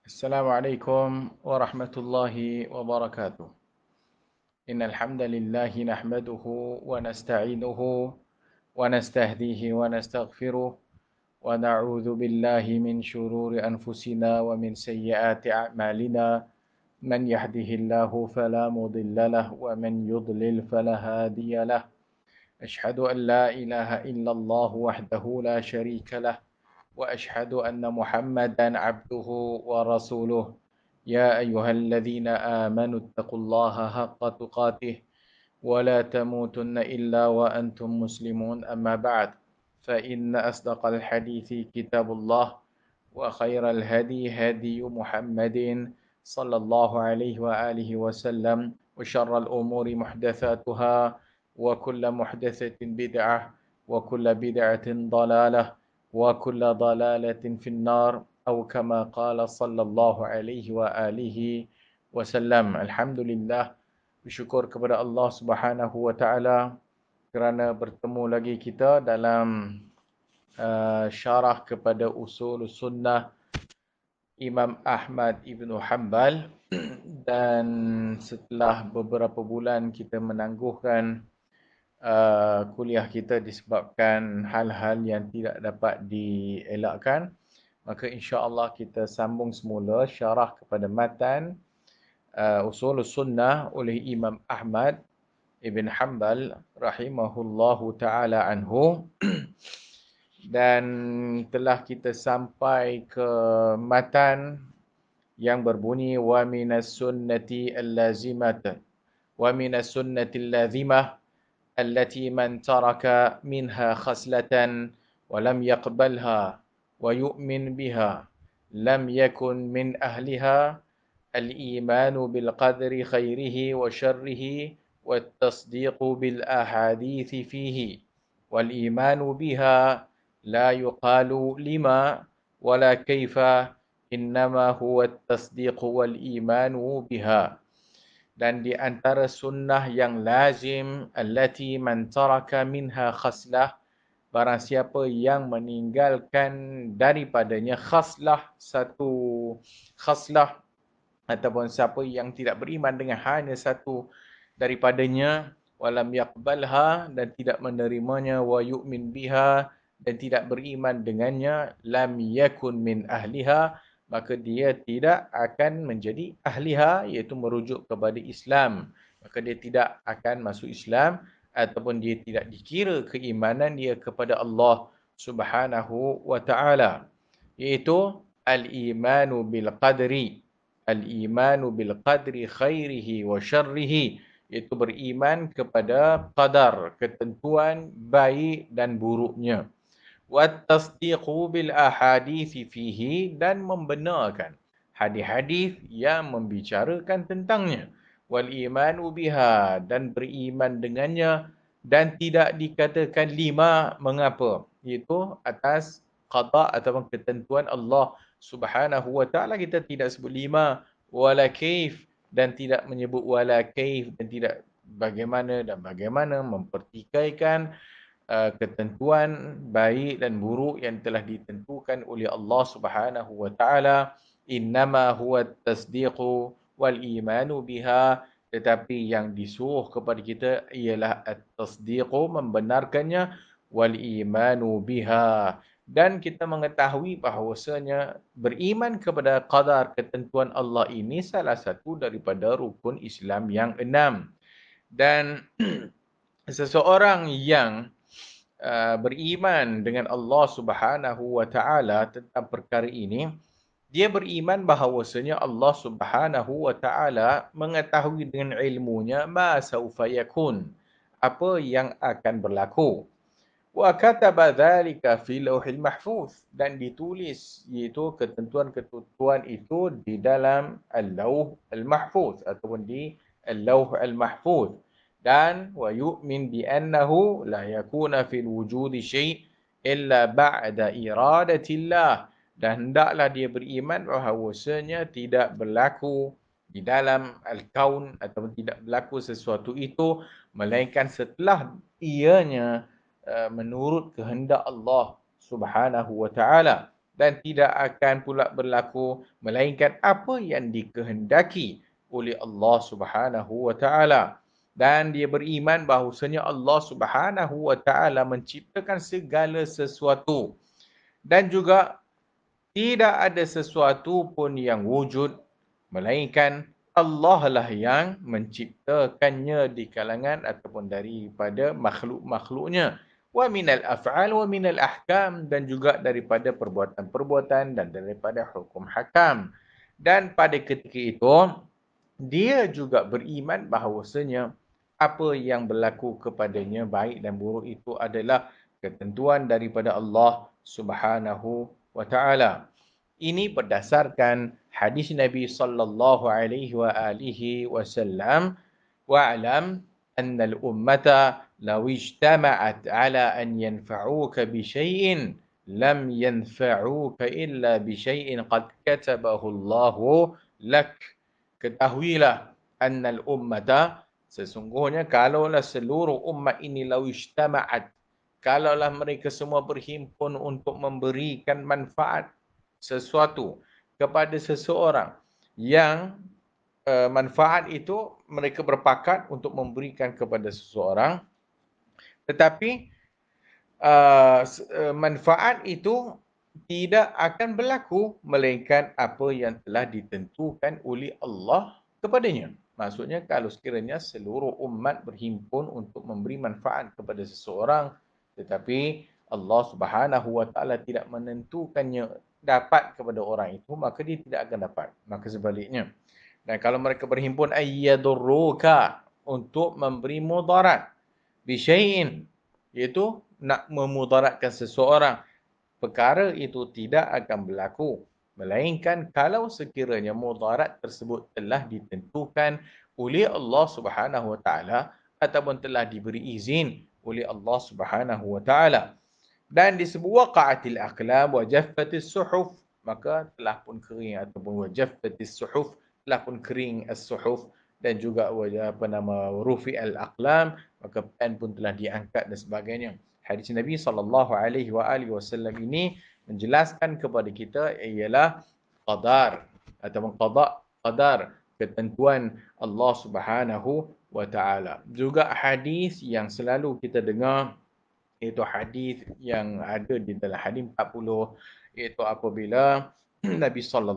السلام عليكم ورحمة الله وبركاته. إن الحمد لله نحمده ونستعينه ونستهديه ونستغفره ونعوذ بالله من شرور أنفسنا ومن سيئات أعمالنا. من يهده الله فلا مضل له ومن يضلل فلا هادي له. أشهد أن لا إله إلا الله وحده لا شريك له وأشهد أن محمدا عبده ورسوله. يا أيها الذين آمنوا اتقوا الله حق تقاته ولا تموتن إلا وأنتم مسلمون. أما بعد، فإن أصدق الحديث كتاب الله، وخير الهدي هدي محمد صلى الله عليه وآله وسلم، وشر الأمور محدثاتها، وكل محدثة بدعة، وكل بدعة ضلالة، وكل ضلالة في النار، أو كما قال صلى الله عليه وآله وسلم. Alhamdulillah, bersyukur kepada Allah Subhanahu wa taala kerana bertemu lagi kita dalam syarah kepada usul sunnah Imam Ahmad Ibn Hanbal. Dan setelah beberapa bulan kita menangguhkan kuliah kita disebabkan hal-hal yang tidak dapat dielakkan, maka insya-Allah kita sambung semula syarah kepada matan usul sunnah oleh Imam Ahmad Ibn Hanbal rahimahullahu taala anhu. Dan telah kita sampai ke matan yang berbunyi wa minas sunnati allazimah wa minas sunnati allazimah allati man taraka minha khaslatan wa lam yaqbalha wa yu'min biha lam yakun min ahliha al-imanu bil qadri khairihi wa syarrihi wat tasdiqu bil ahadithi fihi wal imanu biha la yuqalu lima wala kaifa innama huwa at-tasdiqu wal imanu biha. Dan di antara sunnah yang lazim allati man taraka minha khaslah, barang siapa yang meninggalkan daripadanya satu khaslah, ataupun siapa yang tidak beriman dengan hanya satu daripadanya, walam yaqbalha, dan tidak menerimanya, wa yu'min biha, dan tidak beriman dengannya, lam yakun min ahliha, maka dia tidak akan menjadi ahliha, iaitu merujuk kepada Islam. Maka dia tidak akan masuk Islam, ataupun dia tidak dikira keimanan dia kepada Allah Subhanahu wa taala, iaitu al-imanu bil qadri, al-imanu bil qadri khairihi wa syarrihi, iaitu beriman kepada qadar, ketentuan baik dan buruknya. Wat tasdiqu bil ahadithi fihi, dan membenarkan hadis-hadis yang membicarakan tentangnya. Wal imanu biha, dan beriman dengannya, dan tidak dikatakan lima. Mengapa? Iaitu atas qada ataupun ketentuan Allah Subhanahu wa taala, kita tidak sebut lima. Wala kaif, dan tidak menyebut wala kaif, dan tidak bagaimana dan bagaimana mempertikaikan ketentuan baik dan buruk yang telah ditentukan oleh Allah Subhanahu wa taala. Innama huwa at-tasdiqu wal imanu biha, tetapi yang disuruh kepada kita ialah at-tasdiqu, membenarkannya, wal imanu biha, dan kita mengetahui bahawasanya beriman kepada qadar, ketentuan Allah ini salah satu daripada rukun Islam yang 6. Dan seseorang yang beriman dengan Allah Subhanahu wa taala tentang perkara ini, dia beriman bahawasanya Allah Subhanahu wa taala mengetahui dengan ilmunya ma saufa yakun, apa yang akan berlaku. Wa kataba dzalika fi lauhil mahfuz, dan ditulis iaitu ketentuan-ketentuan itu di dalam al-lauh al-mahfuz ataupun di al-lauh al-mahfuz. Dan wa yu'min bi annahu la yakuna fil wujudi syai' illa ba'da iradatillah, dan hendaklah dia beriman bahawasanya tidak berlaku di dalam al-kaun ataupun tidak berlaku sesuatu itu melainkan setelah ianya menurut kehendak Allah Subhanahu wa taala. dan tidak akan pula berlaku melainkan apa yang dikehendaki oleh Allah Subhanahu wa taala. Dan dia beriman bahawasanya Allah Subhanahu wa taala menciptakan segala sesuatu dan juga tidak ada sesuatu pun yang wujud melainkan Allah lah yang menciptakannya di kalangan ataupun daripada makhluk-makhluknya. Wa minal af'al wa minal ahkam, dan juga daripada perbuatan-perbuatan dan daripada hukum hakam. Dan pada ketika itu dia juga beriman bahawasanya apa yang berlaku kepadanya baik dan buruk itu adalah ketentuan daripada Allah Subhanahu wa taala. Ini berdasarkan hadis Nabi sallallahu alaihi wa alihi wasallam, wa'lam anna al-ummata law ijtama'at ala an yanfa'uka bi syai'in lam yanfa'uka illa bi syai'in qad katabahu Allahu lak. Ketahuilah annal ummata, sesungguhnya kalaulah seluruh umat ini law ijtama'at, kalaulah mereka semua berhimpun untuk memberikan manfaat sesuatu kepada seseorang yang manfaat itu mereka berpakat untuk memberikan kepada seseorang, tetapi manfaat itu tidak akan berlaku melainkan apa yang telah ditentukan oleh Allah kepadanya. Maksudnya kalau sekiranya seluruh umat berhimpun untuk memberi manfaat kepada seseorang tetapi Allah Subhanahu wa taala tidak menentukannya dapat kepada orang itu, maka dia tidak akan dapat. Maka sebaliknya. Dan kalau mereka berhimpun ayyadurruka untuk memberi mudarat bisyai'in, iaitu nak memudaratkan seseorang, perkara itu tidak akan berlaku melainkan kalau sekiranya mudarat tersebut telah ditentukan oleh Allah Subhanahu wa taala ataupun telah diberi izin oleh Allah Subhanahu wa taala. Dan disebut waqa'atil aqlam wa jaffatis suhuf, maka telah pun kering ataupun wa jaffatis suhuf, telah pun kering as-suhuf, dan juga rufi al-aqlam, maka pen pun telah diangkat dan sebagainya. Hadis Nabi SAW ini menjelaskan kepada kita ialah qadar ataupun qadar, ketentuan Allah Subhanahu wa taala. Juga hadis yang selalu kita dengar, iaitu hadis yang ada di dalam hadis 40, iaitu apabila Nabi SAW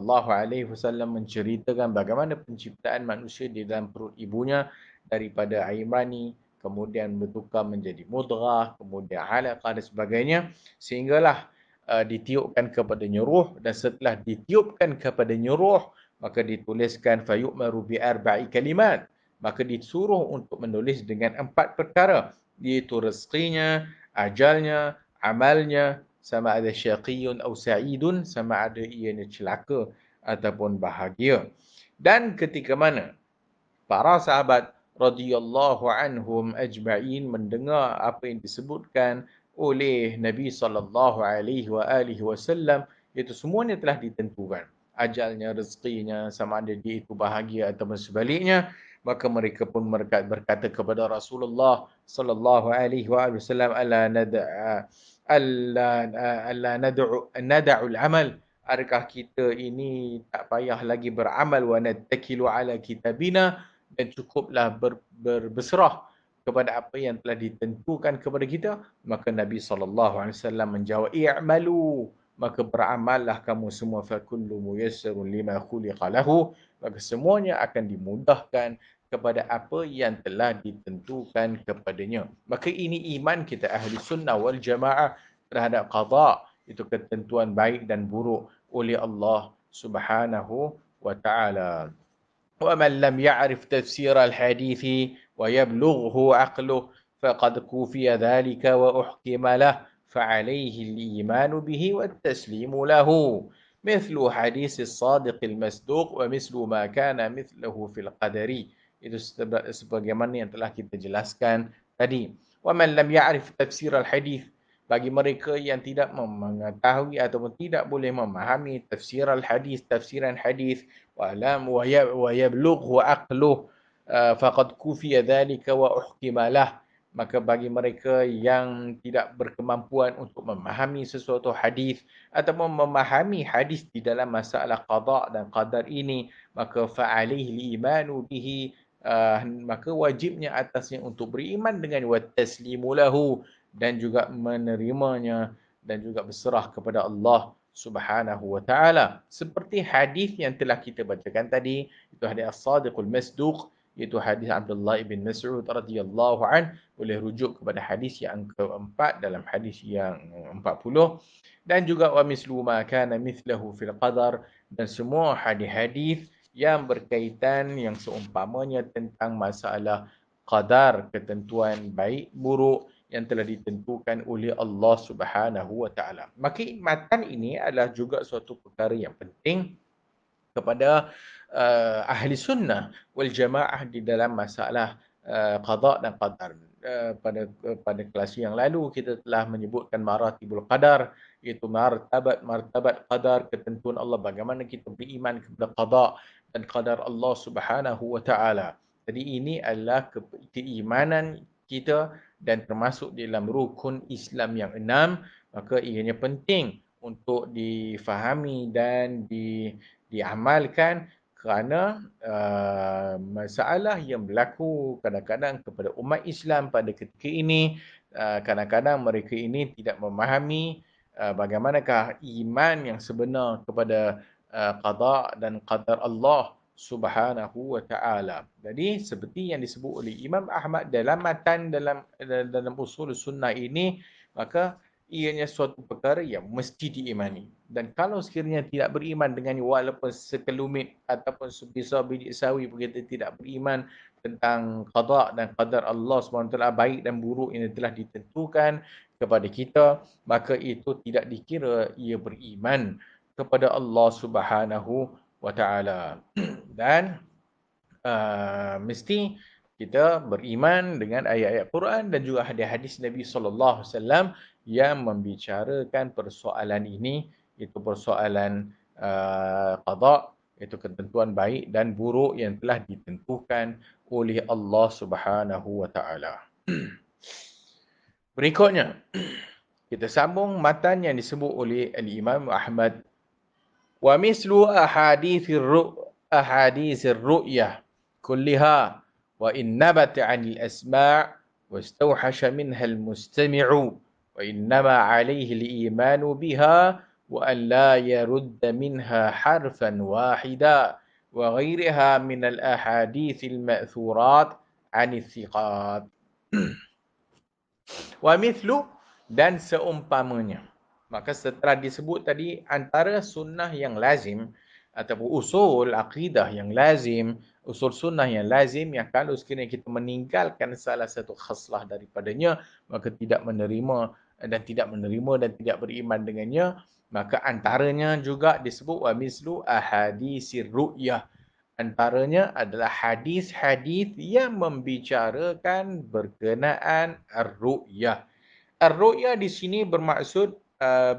menceritakan bagaimana penciptaan manusia di dalam perut ibunya daripada air mani, kemudian bertukar menjadi mudghah, kemudian alaqah dan sebagainya, sehinggalah ditiupkan kepadanya ruh, dan setelah ditiupkan kepadanya ruh, maka dituliskan fayu'maru bi arba'i kalimat, maka disuruh untuk menulis dengan 4 perkara, iaitu rezekinya, ajalnya, amalnya, sama ada syaqiyun atau sa'idun, sama ada ianya celaka ataupun bahagia. Dan ketika mana para sahabat radhiyallahu anhum ajma'in mendengar apa yang disebutkan oleh Nabi sallallahu alaihi wasallam, itu semuanya telah ditentukan, ajalnya, rezekinya, sama ada dia itu bahagia ataupun sebaliknya, maka mereka pun berkata kepada Rasulullah sallallahu alaihi wasallam, alla nad'u al-amal, adakah kita ini tak payah lagi beramal, wa nattakilu ala kitabina, dan cukuplah berserah kepada apa yang telah ditentukan kepada kita. Maka Nabi SAW menjawab, i'malu, maka beramallah kamu semua, fa kullu muyassarun lima khuliqa lahu, maka semuanya akan dimudahkan kepada apa yang telah ditentukan kepadanya. Maka ini iman kita ahli sunnah wal jamaah terhadap qada, itu ketentuan baik dan buruk oleh Allah Subhanahu wa taala. ومن لم يعرف تفسير الحديث ويبلغه عقله فقد كوفي ذلك وأحكم له فعليه الإيمان به والتسليم له مثل حديث الصادق المصدوق ومثل ما كان مثله في القدر. Itu sebagaimana yang telah kita jelaskan tadi. ومن لم يعرف تفسير الحديث, bagi mereka yang tidak mengetahui ataupun tidak boleh memahami tafsir al-hadis, tafsiran hadis, wa yablughu aqluh faqad kufiya dhalika wa uhkima lah, Maka bagi mereka yang tidak berkemampuan untuk memahami sesuatu hadis ataupun memahami hadis di dalam masalah qada dan qadar ini, maka fa'alaihi imanu bihi, maka wajibnya atasnya untuk beriman dengan wa taslimu lahu, dan juga menerimanya dan juga berserah kepada Allah Subhanahu wa taala. Seperti hadis yang telah kita bacakan tadi, itu hadis as-sadiqul masduq, iaitu hadis Abdullah bin Mas'ud radhiyallahu an, boleh rujuk kepada hadis yang keempat dalam hadis yang 40, dan juga wa mislu ma kana mithlahu fil qadar, dan semua hadis-hadis yang berkaitan yang seumpamanya tentang masalah qadar, ketentuan baik buruk yang telah ditentukan oleh Allah Subhanahu wa taala. Maka matan ini adalah juga suatu perkara yang penting kepada ahli sunnah wal jamaah di dalam masalah qada dan qadar. Pada kelas yang lalu kita telah menyebutkan maratibul qadar, iaitu martabat qadar, ketentuan Allah, bagaimana kita beriman kepada qada dan qadar Allah Subhanahu wa taala. Jadi ini adalah keimanan kita dan termasuk dalam rukun Islam yang 6, maka ianya penting untuk difahami dan diamalkan, kerana masalah yang berlaku kadang-kadang kepada umat Islam pada ketika ini, kadang-kadang mereka ini tidak memahami bagaimanakah iman yang sebenar kepada qada dan qadar Allah Subhanahu wa taala. Jadi seperti yang disebut oleh Imam Ahmad dalam matan dalam usul sunnah ini, maka ianya suatu perkara yang mesti diimani. Dan kalau sekiranya tidak beriman dengannya, walaupun sekelumit ataupun sebisa bidik sawi kita tidak beriman tentang qada dan qadar Allah SWT, baik dan buruk yang telah ditentukan kepada kita, maka itu tidak dikira ia beriman kepada Allah Subhanahu wa taala. Dan mesti kita beriman dengan ayat-ayat Quran dan juga hadis-hadis Nabi sallallahu alaihi wasallam yang membicarakan persoalan ini, itu persoalan qada, itu ketentuan baik dan buruk yang telah ditentukan oleh Allah Subhanahu wa taala. Berikutnya kita sambung matan yang disebut oleh Al-Imam Ahmad. Wa mislu ahadithir ru'yah كلها وإن نبت عن الأسماع واستوحش منها المستمع وإنما عليه الإيمان بها وأن لا يرد منها حرفا واحدا وغيرها من الأحاديث المأثورات عن الثقات. ومثل dan seumpamanya. Maka setelah disebut tadi antara sunnah yang lazim ataupun usul akidah yang lazim, usul sunnah yang lazim, yang kalau sekiranya kita meninggalkan salah satu khaslah daripadanya, maka tidak menerima dan tidak beriman dengannya, maka antaranya juga disebut wa mislu ahadisir ru'yah. Antaranya adalah hadis-hadis yang membicarakan berkenaan ar-ru'yah. Ar-ru'yah di sini bermaksud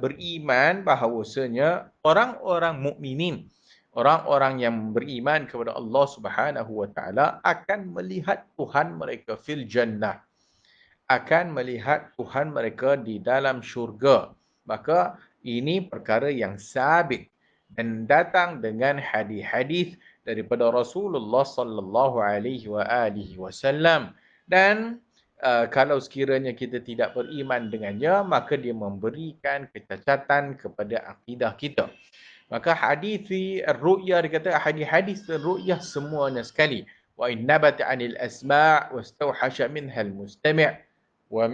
beriman bahawasanya orang-orang mukminin, orang-orang yang beriman kepada Allah Subhanahu wa taala akan melihat Tuhan mereka fil jannah, akan melihat Tuhan mereka di dalam syurga. Maka ini perkara yang sabit dan datang dengan hadis-hadis daripada Rasulullah sallallahu alaihi wasallam. Dan kalau sekiranya kita tidak beriman dengannya, maka dia memberikan kecacatan kepada akidah kita. Maka hadis ru'yah dikata hadis ru'yah semuanya sekali. Wa in nabata 'anil asma' wastawhasha minha al-mustami' wa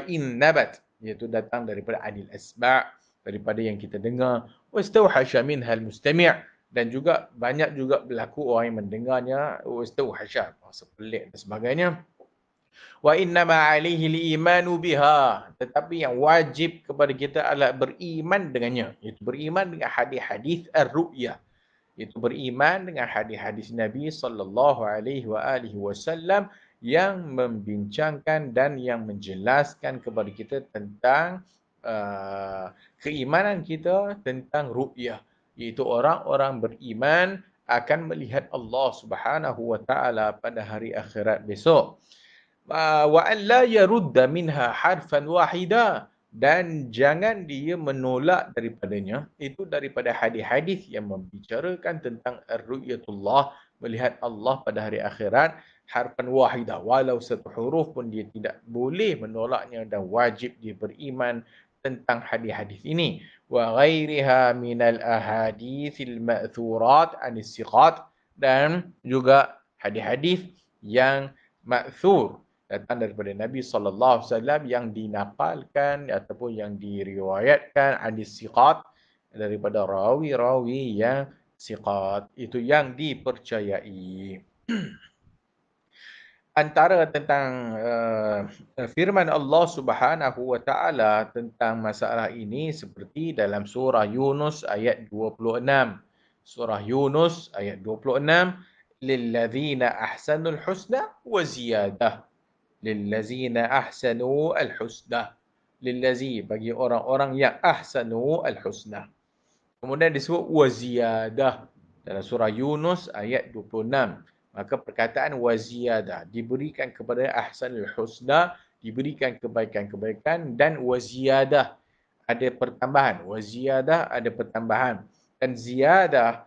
in nabat, iaitu datang daripada 'anil asma', daripada yang kita dengar, wastawhasha minha al-mustami', dan juga banyak juga berlaku orang yang mendengarnya wastawhasha, rasa pelik dan sebagainya. Wa innama alaihi al-imanu biha, tetapi yang wajib kepada kita adalah beriman dengannya, iaitu beriman dengan hadis-hadis ar-ru'yah, iaitu beriman dengan hadis-hadis Nabi sallallahu alaihi wasallam yang membincangkan dan yang menjelaskan kepada kita tentang keimanan kita tentang ru'yah, iaitu orang-orang beriman akan melihat Allah Subhanahu wa taala pada hari akhirat besok. wa an la yarudda minha harfan wahida, dan jangan dia menolak daripadanya itu daripada hadis-hadis yang membicarakan tentang ar-ru'yatullah, melihat Allah pada hari akhirat, harfan wahida, walau satu huruf pun dia tidak boleh menolaknya dan wajib dia beriman tentang hadis-hadis ini. Wa ghairiha minal ahaditsil ma'thurat anis siqat, dan juga hadis-hadis yang ma'thur, datang daripada Nabi SAW yang dinapalkan ataupun yang diriwayatkan hadis siqat, daripada rawi-rawi yang siqat, itu yang dipercayai. Antara tentang firman Allah Subhanahu wa taala tentang masalah ini seperti dalam surah Yunus ayat 26. Surah Yunus ayat 26, lilladzina ahsanul husna wa ziyadah. Lillazina ahsanu al-husna. Lillazi, bagi orang-orang yang ahsanu al-husna. Kemudian disebut waziyadah dalam surah Yunus ayat 26. Maka perkataan waziyadah diberikan kepada ahsanul husna, diberikan kebaikan-kebaikan, dan waziyadah ada pertambahan. Waziyadah ada pertambahan. Dan ziyadah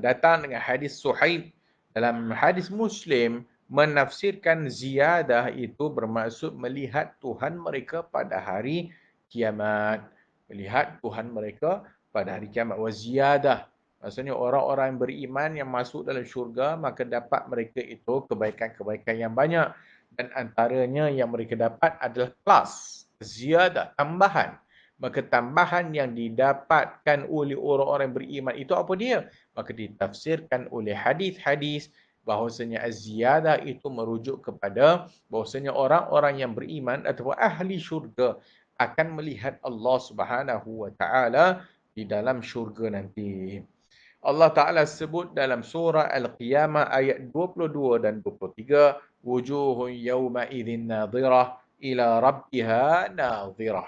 datang dengan hadis Suhaib dalam hadis Muslim, menafsirkan ziyadah itu bermaksud melihat Tuhan mereka pada hari kiamat. Melihat Tuhan mereka pada hari kiamat. Waziyadah, maksudnya orang-orang yang beriman yang masuk dalam syurga, maka dapat mereka itu kebaikan-kebaikan yang banyak. Dan antaranya yang mereka dapat adalah plus, ziyadah, tambahan. Maka tambahan yang didapatkan oleh orang-orang yang beriman itu apa dia? Maka ditafsirkan oleh hadis-hadis bahawasanya az-ziyadah itu merujuk kepada bahawasanya orang-orang yang beriman atau ahli syurga akan melihat Allah Subhanahu wa taala di dalam syurga nanti. Allah Taala sebut dalam surah Al-Qiyamah ayat 22 dan 23, wujuhun yawma idzin nadhirah ila rabbiha nadhirah.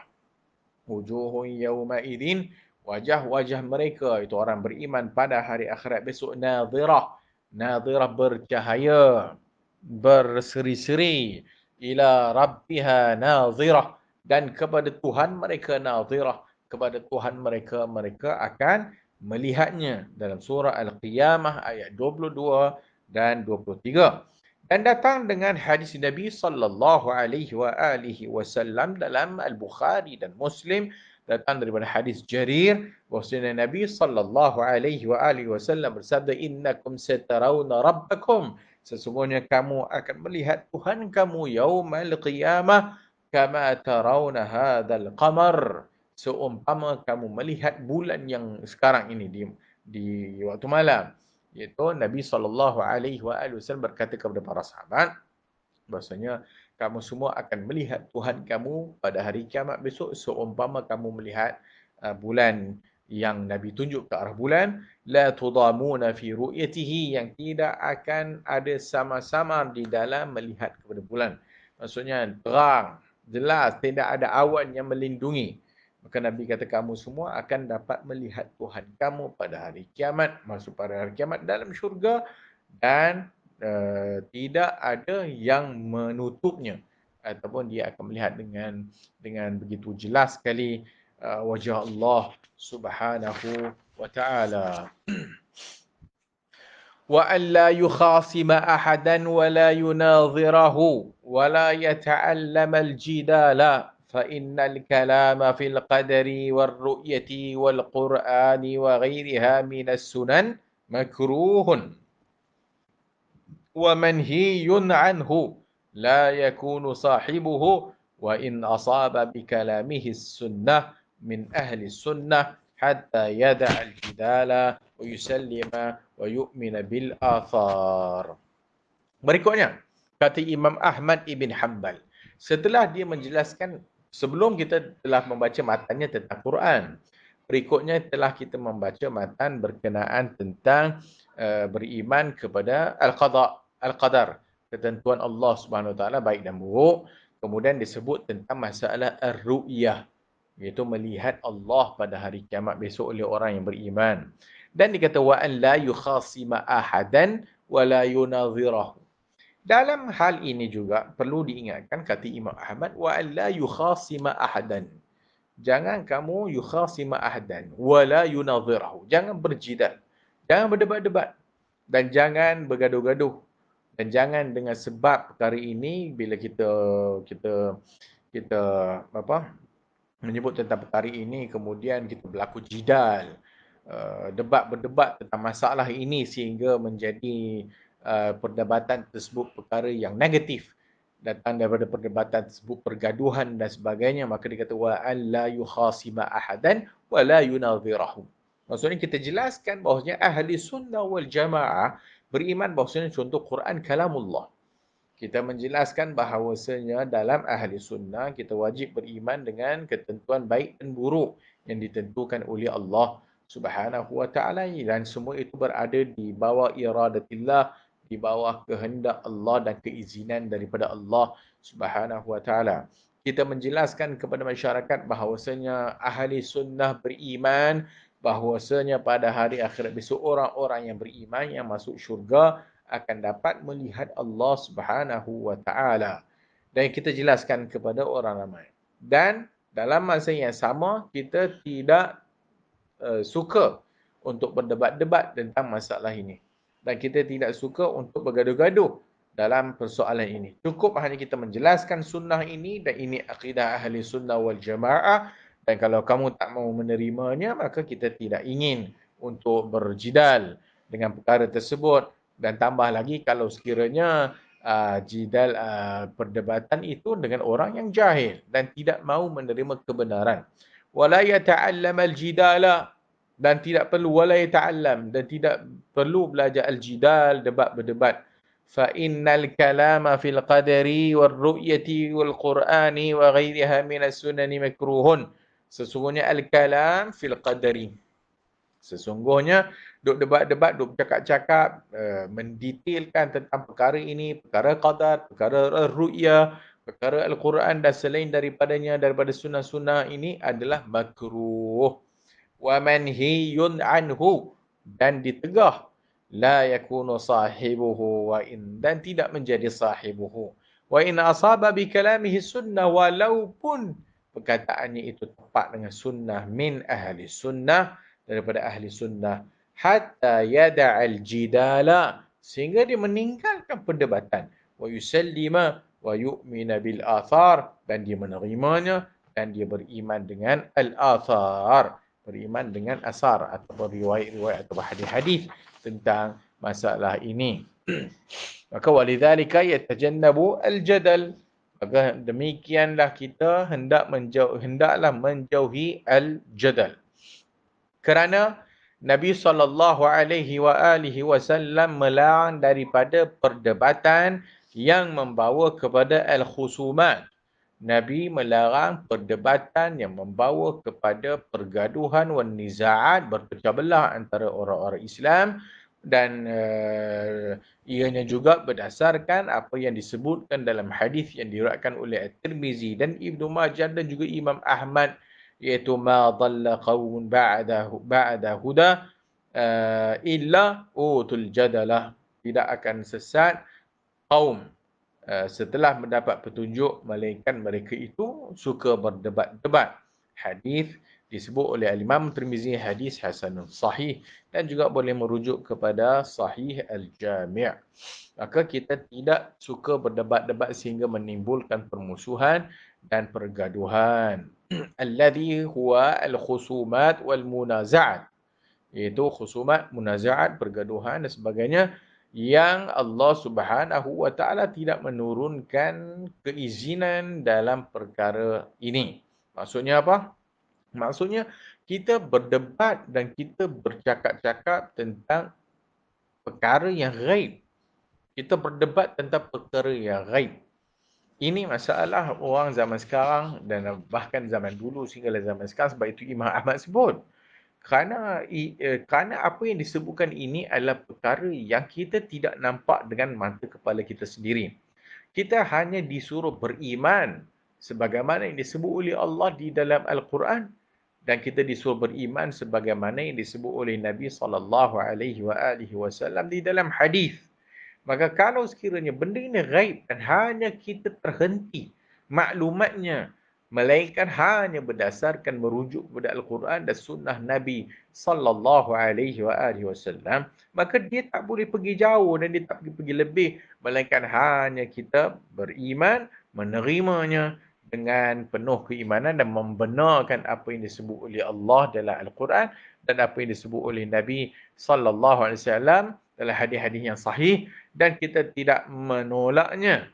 Wujuhun yawma idzin, wajah-wajah mereka itu orang beriman pada hari akhirat besok nadhirah. Nadhirah bercahaya, berseri-seri, ila rabbiha nadhirah, dan kepada Tuhan mereka nadhirah, kepada Tuhan mereka mereka akan melihatnya, dalam surah Al-Qiyamah ayat 22 dan 23. Dan datang dengan hadis Nabi sallallahu alaihi wasallam dalam Al-Bukhari dan Muslim, datang daripada hadis Jarir bahwasanya Nabi sallallahu alaihi wasallam bersabda, innakum satarawna rabbakum, sesungguhnya kamu akan melihat Tuhan kamu yaumal qiyamah kama tarawna hadzal qamar, seumpama kamu melihat bulan yang sekarang ini di waktu malam. Iaitu Nabi sallallahu alaihi wasallam berkata kepada para sahabat bahwasanya kamu semua akan melihat Tuhan kamu pada hari kiamat besok seumpama kamu melihat bulan yang Nabi tunjuk ke arah bulan, la tudamuna fi ru'yatihi, yang tidak akan ada sama-sama di dalam melihat kepada bulan. Maksudnya terang, jelas, tidak ada awan yang melindungi. Maka Nabi kata kamu semua akan dapat melihat Tuhan kamu pada hari kiamat, masuk pada hari kiamat dalam syurga, dan tidak ada yang menutupnya, ataupun dia akan melihat dengan begitu jelas sekali wajah Allah Subhanahu wa taala. Wa an la yukhasima ahadan wa la yunadhirahu wa la yata'allama al-jidala fa innal kalama fil qadari war ru'yati wal qur'ani wa ghairiha min as-sunan makruhun wa manhiyun anhu la yakunu sahibuhu wa in asaba bi kalamihi sunnah min ahli sunnah hatta yada'a al-jidala wa yusallima wa yu'mina bil athar. Berikutnya kata Imam Ahmad ibn Hanbal, setelah dia menjelaskan, sebelum kita telah membaca matannya tentang Quran, berikutnya telah kita membaca matan berkenaan tentang beriman kepada al-qada, al-qadar, ketentuan Allah Subhanahu Wa Taala baik dan buruk. Kemudian disebut tentang masalah ar-ru'yah, iaitu melihat Allah pada hari kiamat besok oleh orang yang beriman. Dan dikata wa an la yukhasima ahadan wa la yunadhirahu, Dalam hal ini juga perlu diingatkan kata Imam Ahmad wa alla yukhasima ahadan. Jangan kamu yukhasima ahadan wala yunadhirahu. Jangan berjidal. Jangan berdebat-debat dan jangan bergaduh-gaduh. Dan jangan dengan sebab perkara ini bila kita apa menyebut tentang perkara ini kemudian kita berlaku jidal, berdebat tentang masalah ini sehingga menjadi perdebatan tersebut perkara yang negatif, datang daripada perdebatan tersebut pergaduhan dan sebagainya, maka dikata wa alla yukhasima ahadan wa la yunadhirahu. Maksudnya kita jelaskan bahawasanya ahli sunnah wal jamaah beriman bahawasanya contoh Quran kalamullah. Kita menjelaskan bahawasanya dalam ahli sunnah kita wajib beriman dengan ketentuan baik dan buruk yang ditentukan oleh Allah Subhanahu wa taala, dan semua itu berada di bawah iradatillah, di bawah kehendak Allah dan keizinan daripada Allah Subhanahu wa taala. Kita menjelaskan kepada masyarakat bahawasanya ahli sunnah beriman bahawasanya pada hari akhirat besok orang-orang yang beriman yang masuk syurga akan dapat melihat Allah Subhanahu wa taala. Dan kita jelaskan kepada orang ramai. Dan dalam masa yang sama kita tidak suka untuk berdebat-debat tentang masalah ini. Dan kita tidak suka untuk bergaduh-gaduh dalam persoalan ini. Cukup hanya kita menjelaskan sunnah ini dan ini akidah ahli sunnah wal jamaah. Dan kalau kamu tak mau menerimanya, maka kita tidak ingin untuk berjidal dengan perkara tersebut. Dan tambah lagi kalau sekiranya jidal perdebatan itu dengan orang yang jahil dan tidak mau menerima kebenaran. Wala yata'allam al-jidala, dan tidak perlu wala yata'allam, dan tidak perlu belajar al-jidal, debat berdebat. Fa innal kalama fil qadari wal ru'yati wal qur'ani wa ghairiha min as-sunani makruhun. Sesungguhnya al-kalam fil qadari. Sesungguhnya duk debat-debat, duk cakap-cakap, mendetailkan tentang perkara ini, perkara qadar, perkara ru'yah, perkara Al-Quran dan selain daripadanya, daripada sunnah-sunnah ini adalah makruh. Wa manhiyun anhu, dan ditegah. La yakunu sahibuhu wa in, dan tidak menjadi sahibuhu. Wa in asaba bi kalamihi sunnah, walaupun perkataannya itu tepat dengan sunnah min ahli sunnah, daripada ahli sunnah, hatta yada'al jidala, sehingga dia meninggalkan perdebatan, wa yusallima wa yu'mina bil athar, dan dia menerimanya dan dia beriman dengan al-athar, beriman dengan asar atau riwayat-riwayat atau hadis-hadis tentang masalah ini. Maka walidzalika yatajannabu al-jadal, maka demikianlah kita hendaklah menjauhi al-jadal. Kerana Nabi SAW melarang daripada perdebatan yang membawa kepada al-khusumat. Nabi melarang perdebatan yang membawa kepada pergaduhan wan nizaat, berpecah belah antara orang-orang Islam, dan ianya juga berdasarkan apa yang disebutkan dalam hadis yang diriwayatkan oleh At-Tirmizi dan Ibnu Majah dan juga Imam Ahmad, iaitu ma dhalla qaumun ba'da huda illa utul jadalah, tidak akan sesat kaum setelah mendapat petunjuk melainkan mereka itu suka berdebat-debat. Hadis disebut oleh Imam Tirmizi hadis hasanun sahih, dan juga boleh merujuk kepada Sahih Al-Jami'. Maka kita tidak suka berdebat-debat sehingga menimbulkan permusuhan dan pergaduhan. Alladhi huwa al-khusumat wal munaza'at, iaitu khusumat, munaza'at, pergaduhan dan sebagainya, yang Allah Subhanahu wa taala tidak menurunkan keizinan dalam perkara ini. Maksudnya apa? Maksudnya kita berdebat dan kita bercakap-cakap tentang perkara yang ghaib. Kita berdebat tentang perkara yang ghaib. Ini masalah orang zaman sekarang dan bahkan zaman dulu sehingga zaman sekarang. Sebab itu Imam Ahmad sebut. Kerana apa yang disebutkan ini adalah perkara yang kita tidak nampak dengan mata kepala kita sendiri. Kita hanya disuruh beriman sebagaimana yang disebut oleh Allah di dalam Al-Quran, dan kita disuruh beriman sebagaimana yang disebut oleh Nabi SAW di dalam hadis. Maka kalau sekiranya benda ini ghaib dan hanya kita terhenti maklumatnya, melainkan hanya berdasarkan merujuk kepada Al-Quran dan sunnah Nabi sallallahu alaihi wasallam, maka dia tak boleh pergi jauh dan dia tak boleh pergi lebih, melainkan hanya kita beriman, menerimanya dengan penuh keimanan dan membenarkan apa yang disebut oleh Allah dalam Al-Quran dan apa yang disebut oleh Nabi sallallahu alaihi wasallam dalam hadis-hadis yang sahih, dan kita tidak menolaknya.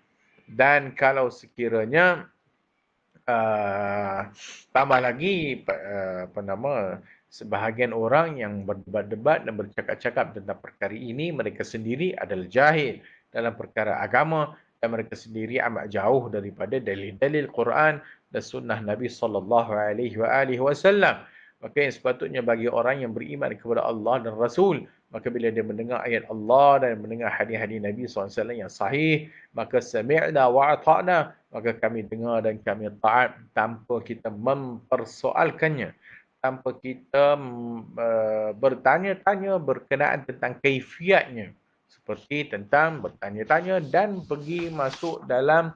Dan kalau sekiranya tambah lagi apa nama, sebahagian orang yang berdebat-debat dan bercakap-cakap tentang perkara ini, mereka sendiri adalah jahil dalam perkara agama dan mereka sendiri amat jauh daripada dalil-dalil Quran dan sunnah Nabi sallallahu alaihi wasallam. Maka yang sepatutnya bagi orang yang beriman kepada Allah dan Rasul, maka bila dia mendengar ayat Allah dan mendengar hadis-hadis Nabi SAW yang sahih, maka sami'na wa ata'na, maka kami dengar dan kami taat tanpa kita mempersoalkannya, tanpa kita bertanya-tanya berkenaan tentang kaifiatnya, seperti tentang bertanya-tanya dan pergi masuk dalam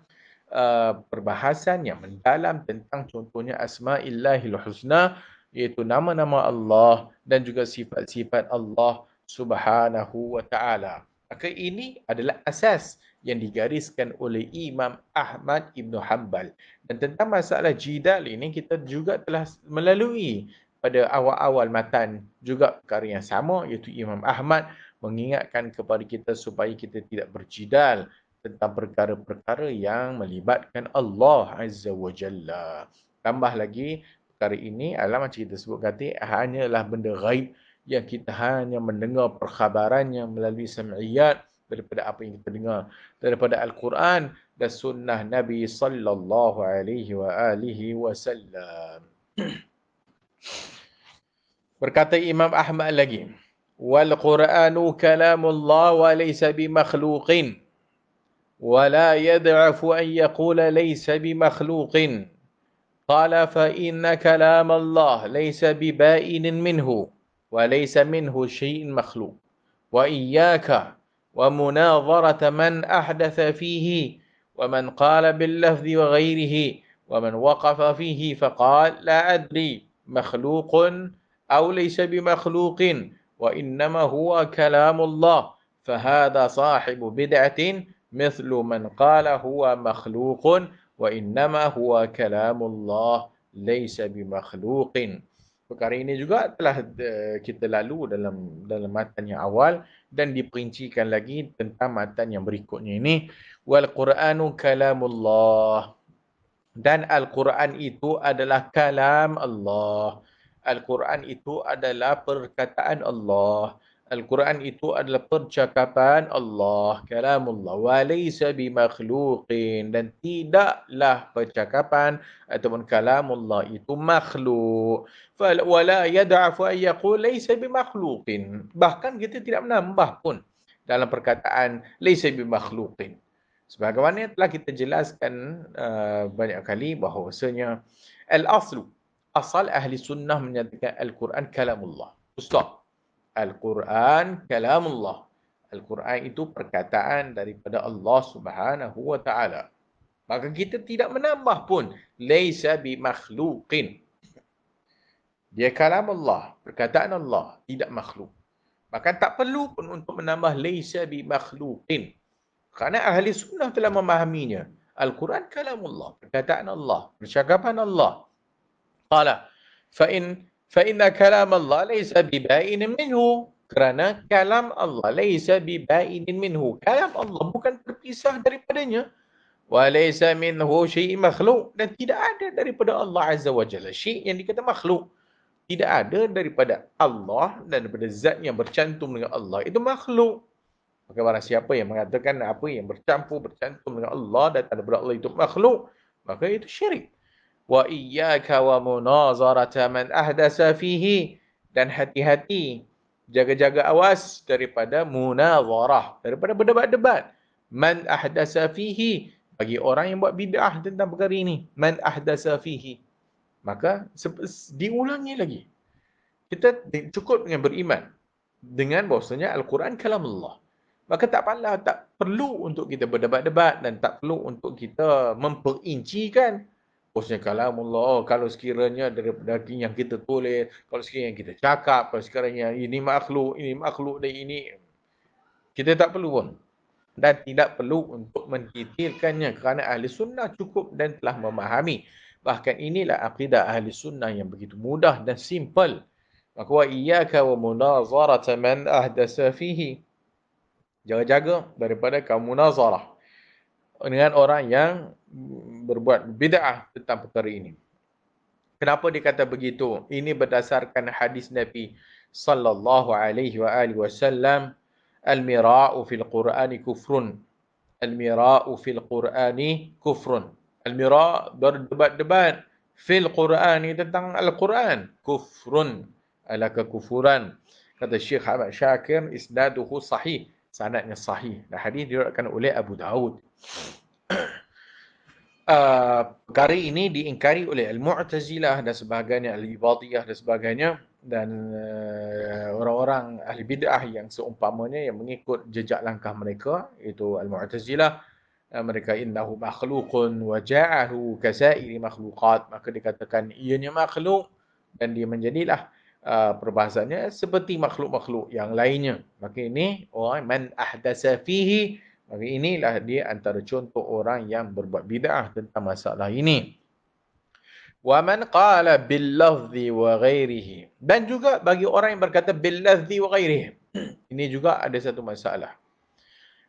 perbahasan yang mendalam tentang contohnya Asma'illahil Husna, iaitu nama-nama Allah dan juga sifat-sifat Allah Subhanahu wa taala. Maka ini adalah asas yang digariskan oleh Imam Ahmad Ibn Hanbal. Dan tentang masalah jidal ini kita juga telah melalui pada awal-awal matan juga perkara yang sama, iaitu Imam Ahmad mengingatkan kepada kita supaya kita tidak berjidal tentang perkara-perkara yang melibatkan Allah Azza wa Jalla. Tambah lagi, perkara ini adalah macam kita sebut tadi, hanyalah benda ghaib yang kita hanya mendengar perkhabarannya melalui sam'iyat daripada apa yang kita dengar daripada Al-Quran dan sunnah Nabi sallallahu alaihi wasallam. Berkata Imam Ahmad lagi, wal Qur'anu kalamullah wa laysa bimakhluqin wa la yad'afu an yaqula laysa bimakhluqin. قال فإن كلام الله ليس ببائن منه وليس منه شيء مخلوق وإياك ومناظرة من أحدث فيه ومن قال باللفظ وغيره ومن وقف فيه فقال لا أدري مخلوق أو ليس بمخلوق وإنما هو كلام الله فهذا صاحب بدعة مثل من قال هو مخلوق وإنما هو كلام الله ليس بمخلوق. Perkara ini juga telah kita lalu dalam matan yang awal dan diperincikan lagi tentang matan yang berikutnya ini. Wal Qur'anu kalamullah. Dan Al-Quran itu adalah kalam Allah. Al-Quran itu adalah perkataan Allah. Al-Quran itu adalah percakapan Allah, kalamullah. Wa laysa bimakhluqin, dan tidaklah percakapan ataupun kalamullah itu makhluk. Wa la yad'afu an yaqul laysa bimakhluqin. Bahkan kita tidak menambah pun dalam perkataan laysa bimakhluqin. Sebagaimana yang telah kita jelaskan banyak kali bahawasanya al-aslu, asal ahli sunnah menyatakan Al-Quran kalamullah. Ustaz, Al-Quran kalamullah. Al-Quran itu perkataan daripada Allah Subhanahu wa taala. Maka kita tidak menambah pun laisa bi makhluqin. Dia kalamullah, perkataan Allah, tidak makhluk. Maka tak perlu pun untuk menambah laisa bi makhluqin. Kerana ahli sunnah telah memahaminya. Al-Quran kalamullah, perkataan Allah, percakapan Allah. Qala fa inna kalam Allah laysa biba'inin minhu. Kerana kalam Allah laysa biba'inin minhu. Kalam Allah bukan terpisah daripadanya. Wa laysa minhu syai'in makhluk. Dan tidak ada daripada Allah Azza wa Jalla syai' yang dikata makhluk. Tidak ada daripada Allah dan daripada zat yang bercantum dengan Allah itu makhluk. Maka barang siapa yang mengatakan apa yang bercantum dengan Allah dan daripada Allah itu makhluk, maka itu syirik. Wa iyyaka wa munazarata man ahdasa fihi, dan hati-hati, jaga-jaga awas daripada munazarah, daripada berdebat-debat. Man ahdasa fihi, bagi orang yang buat bid'ah tentang perkara ini, man ahdasa fihi. Maka diulangi lagi. Kita cukup dengan beriman dengan bahawasanya Al-Quran kalamullah. Maka tak perlu untuk kita berdebat-debat dan tak perlu untuk kita memperincikan. Maksudnya kalamullah, kalau sekiranya daripada yang kita tulis, kalau sekiranya kita cakap, kalau sekiranya ini makhluk dan ini. Kita tak perlu pun. Dan tidak perlu untuk mendetailkannya kerana ahli sunnah cukup dan telah memahami. Bahkan inilah akidah ahli sunnah yang begitu mudah dan simple. Maka wa iyyaka wa munazarata man ahdasa fihi. Jaga-jaga daripada kaum munazarah dengan orang yang berbuat bid'ah tentang perkara ini. Kenapa dikata begitu? Ini berdasarkan hadis Nabi sallallahu alaihi wa alihi wasallam, al-mira'u fil Qur'ani kufrun. Al-mira'u fil Qur'ani kufrun. Al-mira' berdebat-debat fil Qur'ani tentang Al-Quran, kufrun, adalah kekufuran. Kata Syekh Ahmad Syakir, isnaduhu sahih, sanadnya sahih. Dan hadis diriwayatkan oleh Abu Daud. Perkara ini diingkari oleh Al-Mu'tazilah dan sebagainya, Al-Ibadiyah dan sebagainya, dan orang-orang ahli bid'ah yang seumpamanya yang mengikut jejak langkah mereka, iaitu Al-Mu'tazilah. Mereka innahu makhluqun wa ja'ahu kasairi makhluqat, maka dikatakan ianya makhluk dan dia menjadilah perbahasannya seperti makhluk-makhluk yang lainnya. Maka ini orang man ahdasa fihi, maka inilah dia antara contoh orang yang berbuat bid'ah tentang masalah ini. Wa man qala bil lafzi wa ghairihi, dan juga bagi orang yang berkata bil lafzi wa ghairihi. Ini juga ada satu masalah.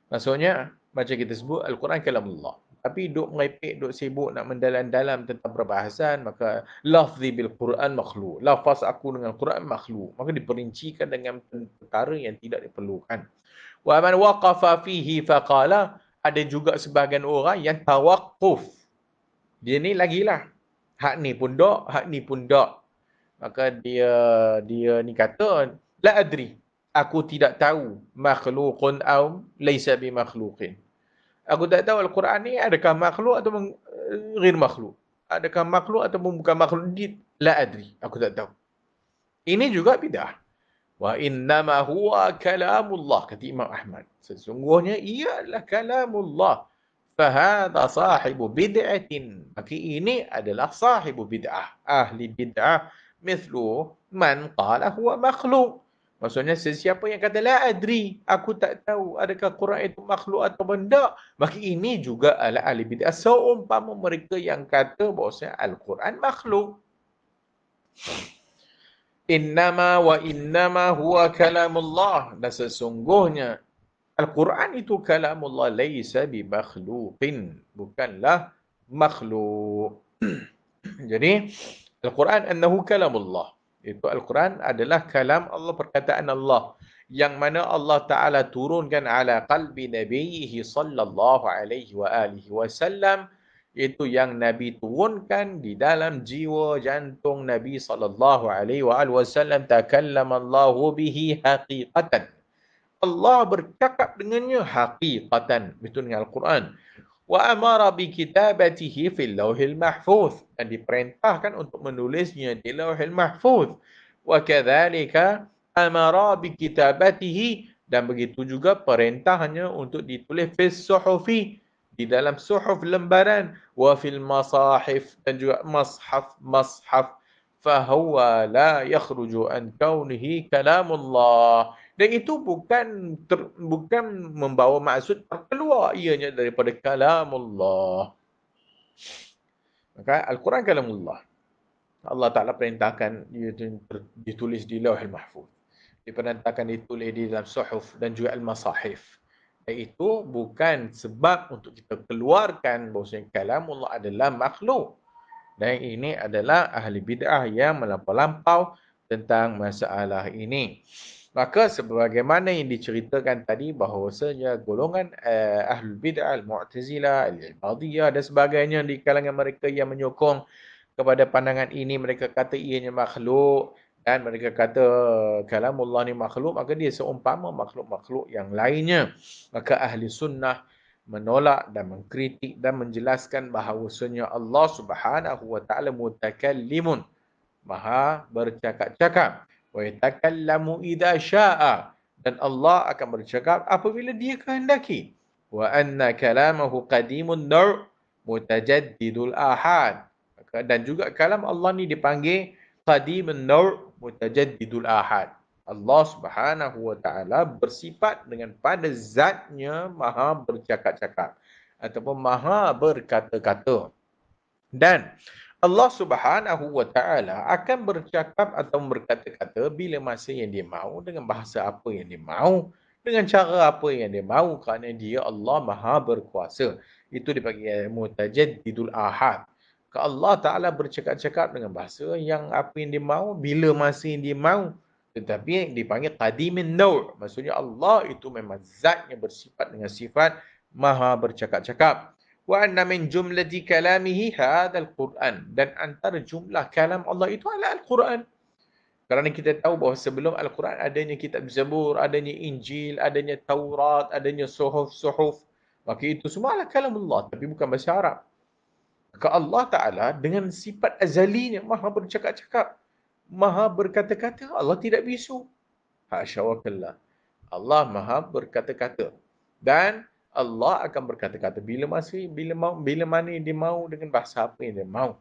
Maksudnya macam kita sebut Al-Quran kalamullah, tapi duk merepek, duk sibuk nak mendalam-dalam tentang perbahasan, maka lafzi bil Quran makhluk, lafaz aku dengan Quran makhluk, maka diperincikan dengan perkara yang tidak diperlukan. Wa man waqafa fihi faqala, ada juga sebahagian orang yang tawakuf. Dia ni lagilah, hak ni pun dok, hak ni pun dok. Maka dia ni kata la adri, aku tidak tahu makhluqun aw laysa bi makhluqin. Aku tak tahu Al-Quran ni adakah makhluk atau ghair makhluk. Adakah makhluk ataupun bukan makhluk. La adri, aku tak tahu. Ini juga bidah. Wa innama huwa kalamullah, kata Imam Ahmad. Sesungguhnya ia adalah kalamullah. Fahadha sahibu bid'atin. Maka ini adalah sahibu bid'ah. Ahli bid'ah. Mithlu man qala huwa makhluk. Maksudnya sesiapa yang kata la adri, aku tak tahu adakah Quran itu makhluk atau benda, maka ini juga adalah ahli bid'ah seumpama mereka yang kata bahawasanya Al-Quran makhluk. Innama wa innama huwa kalamullah, dan sesungguhnya Al-Quran itu kalamullah, laysa bi makhluqin, bukanlah makhluk. Jadi Al-Quran annahu kalamullah. Itu Al-Quran adalah kalam Allah, perkataan Allah, yang mana Allah Ta'ala turunkan ala qalbi nabiyhi sallallahu alaihi wa alihi wasallam. Itu yang Nabi turunkan di dalam jiwa jantung Nabi sallallahu alaihi wa alihi wasallam. Takallama Allahu bihi haqiqatan. Allah bercakap dengannya haqiqatan. Itu dengan Al-Quran. Wa amara bi kitabatihi fil lauhil mahfuz, dan diperintahkan untuk menulisnya di lauhil mahfuz. Wa kadzalika amara bi kitabatihi, dan begitu juga perintahnya untuk ditulis fis suhufi, di dalam suhuf lembaran, wa fil masahif, dan juga mashaf. Fahuwa la yakhruju an kaunihi kalamullah, dan itu bukan membawa maksud terkeluar ianya daripada kalamullah. Maka Al-Quran kalamullah. Allah Ta'ala perintahkan ditulis di Lauhul Mahfuz. Diperintahkan ditulis di dalam suhuf dan juga al-masahif. Dan itu bukan sebab untuk kita keluarkan bahawasanya kalamullah adalah makhluk. Dan ini adalah ahli bid'ah yang melampau-lampau tentang masalah ini. Maka sebagaimana yang diceritakan tadi bahawasanya golongan ahlul bid'ah, al-Mu'tazilah, al-Ibadiyah dan sebagainya di kalangan mereka yang menyokong kepada pandangan ini, mereka kata ianya makhluk dan mereka kata kalamullah ni makhluk, maka dia seumpama makhluk-makhluk yang lainnya. Maka ahli sunnah menolak dan mengkritik dan menjelaskan bahawasanya Allah Subhanahu wa taala mutakallimun, maha bercakap-cakap. Wa yatakallamu idza syaa, Dan Allah akan bercakap apabila dia kehendaki. Wa anna kalamahu qadimun naw' mutajaddidul ahad. Dan juga kalam Allah ni dipanggil qadimun naw' mutajaddidul ahad. Allah Subhanahu wa taala bersifat dengan pada zatnya maha bercakap-cakap ataupun maha berkata-kata. Dan Allah Subhanahu wa taala akan bercakap atau berkata-kata bila masa yang dia mahu, dengan bahasa apa yang dia mahu, dengan cara apa yang dia mahu, kerana dia Allah Maha berkuasa. Itu dipanggil mutajaddidul ahad. Ke Allah Taala bercakap-cakap dengan bahasa yang apa yang dia mahu, bila masa yang dia mahu. Tetapi dipanggil qadimin naw'. Maksudnya Allah itu memang zatnya bersifat dengan sifat Maha bercakap-cakap. Wa anna min jumlati kalamihi hadzal Quran, dan antara jumlah kalam Allah itu adalah Al-Quran. Kerana kita tahu bahawa sebelum Al-Quran adanya kitab Zabur, adanya Injil, adanya Taurat, adanya suhuf-suhuf. Maka itu semua adalah kalam Allah tapi bukan bahasa Arab. Maka Allah Taala dengan sifat azalinya Maha bercakap-cakap, Maha berkata-kata, Allah tidak bisu. Hasya wa kallah. Allah Maha berkata-kata. Dan Allah akan berkata-kata bila bila mana dia mahu, dengan bahasa apa yang dia mahu.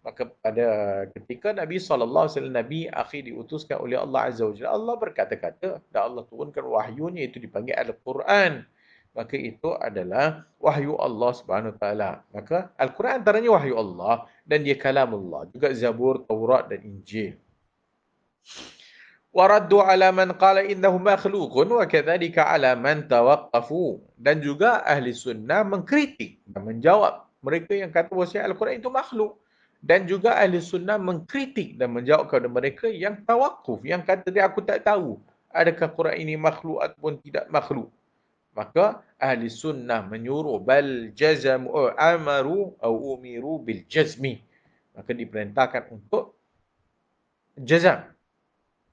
Maka pada ketika Nabi SAW, Nabi akhir diutuskan oleh Allah Azza wa Jalla, Allah berkata-kata dan Allah turunkan wahyunya, itu dipanggil Al-Quran. Maka itu adalah wahyu Allah Subhanahu Wa Taala. Maka Al-Quran antaranya wahyu Allah dan dia kalamullah. Juga Zabur, Taurat dan Injil. Waraddu ala man qala innahu makhluqun wa kadzalika ala man tawaqqafu. Dan juga ahli sunnah mengkritik dan menjawab mereka yang kata bahawa Al-Quran itu makhluk. Dan juga ahli sunnah mengkritik dan menjawab kepada mereka yang tawakuf, yang kata dia aku tak tahu adakah Quran ini makhluk ataupun tidak makhluk. Maka ahli sunnah menyuruh bal jazamu amaru atau umiru bil jazmi. Maka diperintahkan untuk jazam,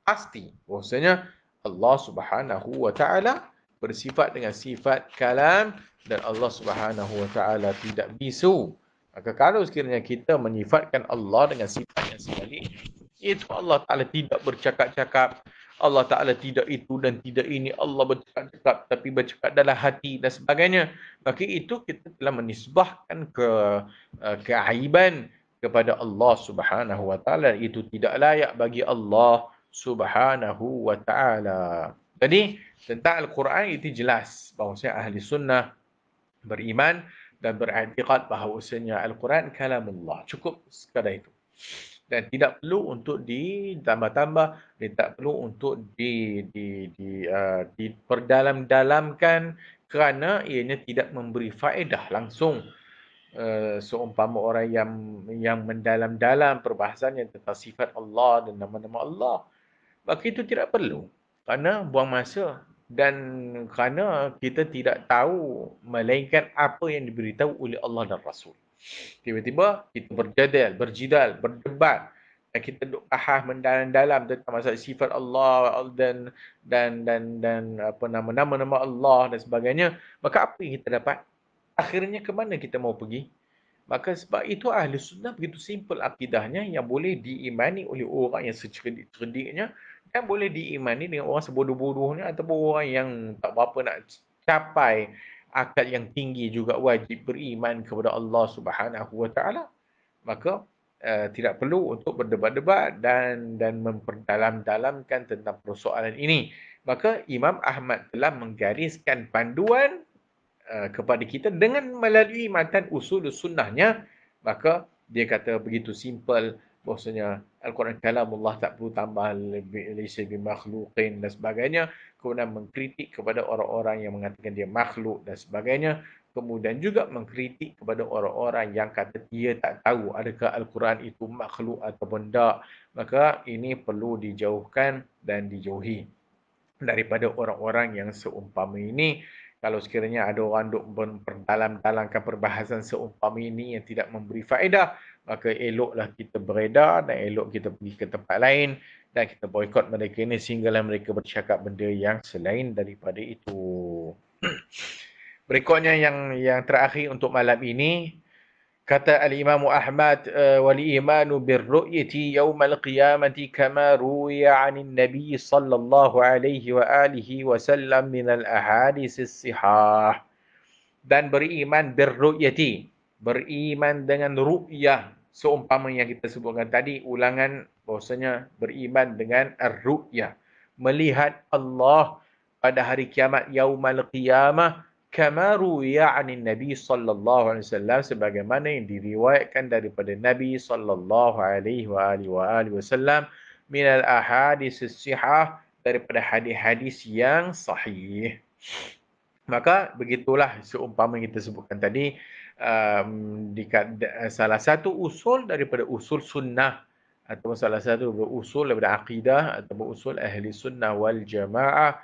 pasti bahwasanya Allah Subhanahu wa taala bersifat dengan sifat kalam dan Allah Subhanahu wa taala tidak bisu. Maka kalau sekiranya kita menyifatkan Allah dengan sifat yang sebaliknya, itu Allah Taala tidak bercakap-cakap, Allah Taala tidak itu dan tidak ini, Allah bercakap-cakap tapi bercakap dalam hati dan sebagainya, maka itu kita telah menisbahkan keaiban kepada Allah Subhanahu wa taala. Itu tidak layak bagi Allah Subhanahu wa taala. Jadi tentang Al-Quran itu jelas bahawasanya ahli sunnah beriman dan beriktikad bahawasanya Al-Quran kalamullah. Cukup sekadar itu. Dan tidak perlu untuk ditambah-tambah, tidak perlu untuk diperdalam-dalamkan, kerana ianya tidak memberi faedah langsung. Seumpama orang yang mendalam-dalam perbahasan yang tentang sifat Allah dan nama-nama Allah, maka itu tidak perlu, kerana buang masa dan kerana kita tidak tahu melainkan apa yang diberitahu oleh Allah dan Rasul. Tiba-tiba kita berjidal, berdebat, dan kita duk bahas mendalam-dalam tentang masalah sifat Allah dan apa nama-nama Allah dan sebagainya, maka apa yang kita dapat? Akhirnya ke mana kita mau pergi? Maka sebab itu ahli sunnah begitu simple akidahnya, yang boleh diimani oleh orang yang secerdik-cerdiknya dan boleh diimani dengan orang sebodoh-bodohnya ataupun orang yang tak berapa nak capai akal yang tinggi juga wajib beriman kepada Allah Subhanahu wa taala. Maka tidak perlu untuk berdebat-debat dan memperdalam-dalamkan tentang persoalan ini. Maka Imam Ahmad telah menggariskan panduan kepada kita dengan melalui matan usul sunnahnya. Maka dia kata begitu simple bahwasanya Al-Quran kalamullah, tak perlu tambah laysa bimakhluqin dan sebagainya. Kemudian mengkritik kepada orang-orang yang mengatakan dia makhluk dan sebagainya. Kemudian juga mengkritik kepada orang-orang yang kata dia tak tahu adakah Al-Quran itu makhluk ataupun tak. Maka ini perlu dijauhkan dan dijauhi daripada orang-orang yang seumpama ini. Kalau sekiranya ada orang duk memperdalam-dalamkan perbahasan seumpama ini yang tidak memberi faedah, maka eloklah kita beredar dan elok kita pergi ke tempat lain dan kita boikot mereka ini sehinggalah mereka bercakap benda yang selain daripada itu. Berikutnya yang terakhir untuk malam ini, Kata Al-Imam Ahmad, wal imanu birru'yati yaumal qiyamati kama ruwiya 'anil Nabi sallallahu alaihi wa alihi wasallam min al-ahadits as-sihah. Dan beriman birru'yati, beriman dengan ru'yah, seumpama yang kita sebutkan tadi, ulangan bahwasanya beriman dengan ar-ru'yah, melihat Allah pada hari kiamat, yaumal qiyamah, kama ruwiya 'anil Nabi sallallahu alaihi wasallam, sebagaimana yang diriwayatkan daripada Nabi sallallahu alaihi wasallam min al-ahadits as-sihah, daripada hadis-hadis yang sahih. Maka begitulah seumpama yang kita sebutkan tadi, salah satu usul daripada usul sunnah, atau salah satu usul daripada akidah atau usul ahli sunnah wal jamaah,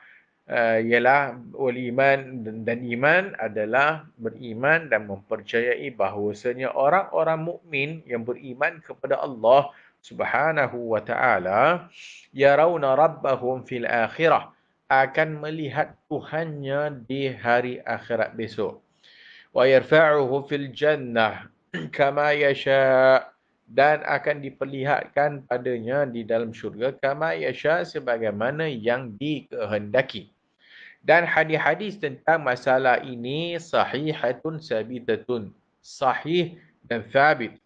ialah wal iman, dan iman adalah beriman dan mempercayai bahawasanya orang-orang mukmin yang beriman kepada Allah Subhanahu wa taala, yarawna rabbahum fil akhirah, akan melihat Tuhannya di hari akhirat besok. Wa yarfa'uhu fil jannah kama yasha', dan akan diperlihatkan padanya di dalam syurga kama yasha', sebagaimana yang dikehendaki. Dan hadis-hadis tentang masalah ini sahihatun sabitatun, sahih dan thabit.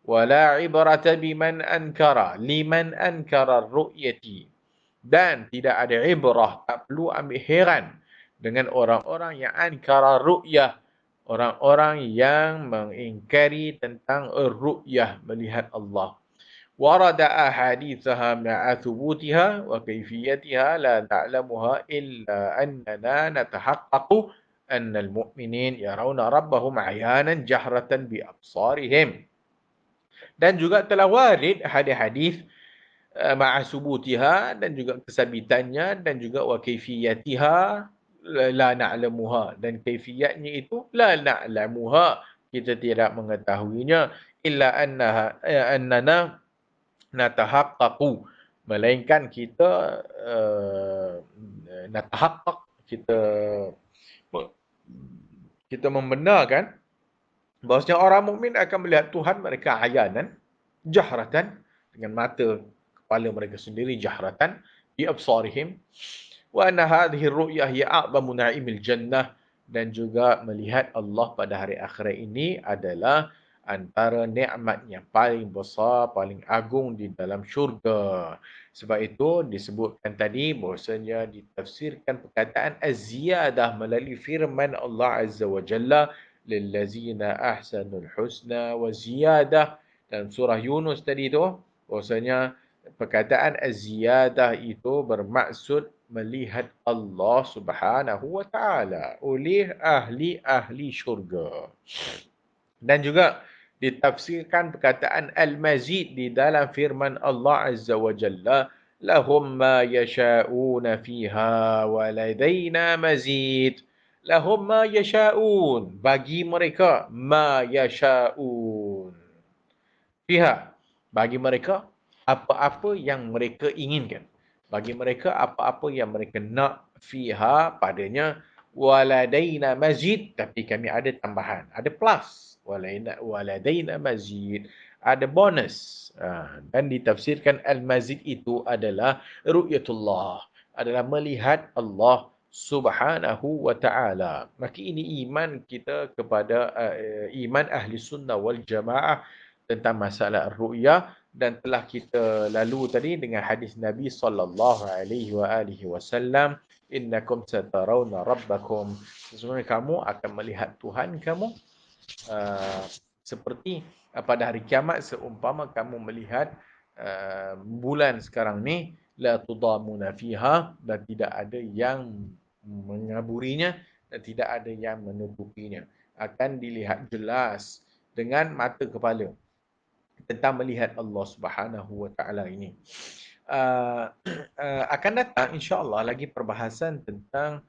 Wala ibrata biman ankara liman ankara ru'yati, dan tidak ada ibrah, tak perlu ambil heran dengan orang-orang yang ankara ru'yah, orang-orang yang mengingkari tentang ru'yah, melihat Allah. Warada ahadithaha ma'a thubutiha wa kayfiyatiha la na'lamuha illa annana natahaqqaqu anna al-mu'minin yarawna rabbahum 'ayanan jahratan bi absarihim. Dan juga telah warid hadis-hadis ma'a subutiha, dan juga kesabitannya, dan juga wa kaifiyatiha la na'lamuha, dan kaifiyatnya itu la na'lamuha, kita tidak mengetahuinya, illa annana natahaqqaqu, melainkan kita natahaqqaq, kita membenarkan bahawasanya orang mukmin akan melihat Tuhan mereka ayanan, jahratan, dengan mata kepala mereka sendiri, jahratan bi absarihim, wa anna hadhihi ar-ru'yah hiya a'zamu na'imil jannah, dan juga melihat Allah pada hari akhirat ini adalah antara nikmat yang paling besar, paling agung di dalam syurga. Sebab itu disebutkan tadi bahwasanya ditafsirkan perkataan az-ziyadah melalui firman Allah Azza wa Jalla, lillazina ahsanul husna wa ziyadah, dalam surah Yunus tadi tu, bahwasanya perkataan az-ziyadah itu bermaksud melihat Allah Subhanahu wa taala oleh ahli-ahli syurga. Dan juga ditafsirkan perkataan al-mazid di dalam firman Allah Azza wa Jalla, lahum ma yasha'una fiha wa ladaina mazid. Lahum ma yasha'un, bagi mereka, ma yasha'un fiha, bagi mereka apa-apa yang mereka inginkan, bagi mereka apa-apa yang mereka nak, fiha padanya, waladaina mazid, tapi kami ada tambahan, ada plus, waladaina mazid, ada bonus. Dan ditafsirkan al-mazid itu adalah ru'yatullah, adalah melihat Allah Subhanahu wa ta'ala. Maka ini iman kita kepada iman ahli sunnah wal jamaah tentang masalah ru'yah, dan telah kita lalu tadi dengan hadis Nabi sallallahu alaihi wasallam, innakum satarawna rabbakum, sesungguhnya kamu akan melihat Tuhan kamu seperti pada hari kiamat, seumpama kamu melihat bulan sekarang ni, la tudamuna fiha, dan tidak ada yang mengaburinya dan tidak ada yang menutupinya, akan dilihat jelas dengan mata kepala tentang melihat Allah Subhanahu wa taala ini. Akan datang insya-Allah lagi perbahasan tentang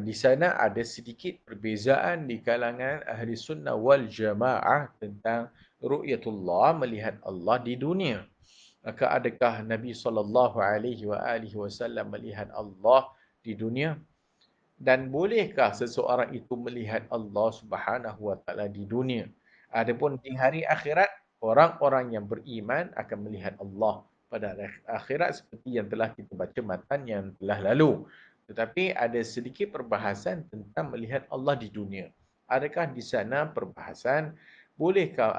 di sana ada sedikit perbezaan di kalangan ahli sunnah wal jamaah tentang ru'yatullah, melihat Allah di dunia. Maka adakah Nabi sallallahu alaihi wasallam melihat Allah di dunia? Dan bolehkah seseorang itu melihat Allah Subhanahu wa taala di dunia? Adapun di hari akhirat, orang-orang yang beriman akan melihat Allah pada hari akhirat seperti yang telah kita baca matan yang telah lalu. Tetapi ada sedikit perbahasan tentang melihat Allah di dunia. Adakah di sana perbahasan bolehkah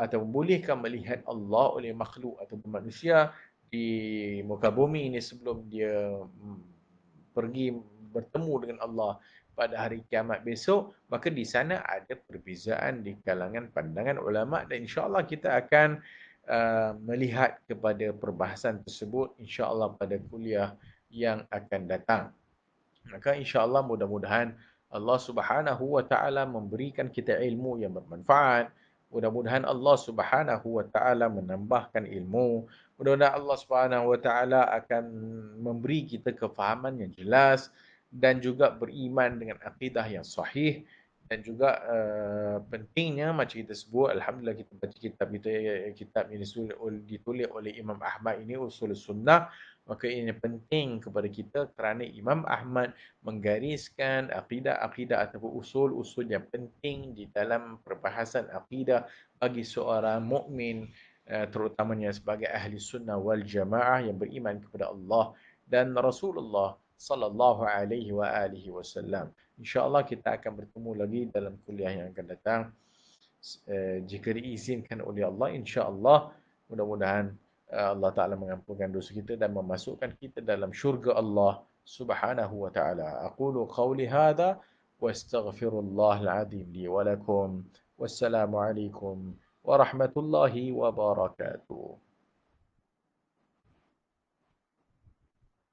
melihat Allah oleh makhluk atau manusia di muka bumi ini sebelum dia pergi bertemu dengan Allah pada hari kiamat besok, maka di sana ada perbezaan di kalangan pandangan ulama dan insya-Allah kita akan melihat kepada perbahasan tersebut insya-Allah pada kuliah yang akan datang. Maka insya-Allah mudah-mudahan Allah Subhanahu wa taala memberikan kita ilmu yang bermanfaat. Mudah-mudahan Allah Subhanahu wa taala menambahkan ilmu. Mudah-mudahan Allah Subhanahu wa taala akan memberi kita kefahaman yang jelas dan juga beriman dengan akidah yang sahih dan juga pentingnya macam kita sebut alhamdulillah kita baca kitab ini ditulis oleh Imam Ahmad ini Usul Sunnah, maka ini penting kepada kita kerana Imam Ahmad menggariskan akidah-akidah ataupun usul-usul yang penting di dalam perbahasan akidah bagi seorang mukmin, terutamanya sebagai ahli sunnah wal jamaah yang beriman kepada Allah dan Rasulullah sallallahu alaihi wa alihi wasallam. InsyaAllah kita akan bertemu lagi dalam kuliah yang akan datang. Jika diizinkan oleh Allah, insyaAllah mudah-mudahan Allah Ta'ala mengampunkan dosa kita dan memasukkan kita dalam syurga Allah Subhanahu wa Ta'ala. Aqulu qawli hadha wa astaghfirullah al-azim li wa lakum. Wassalamu alaikum warahmatullahi wabarakatuh.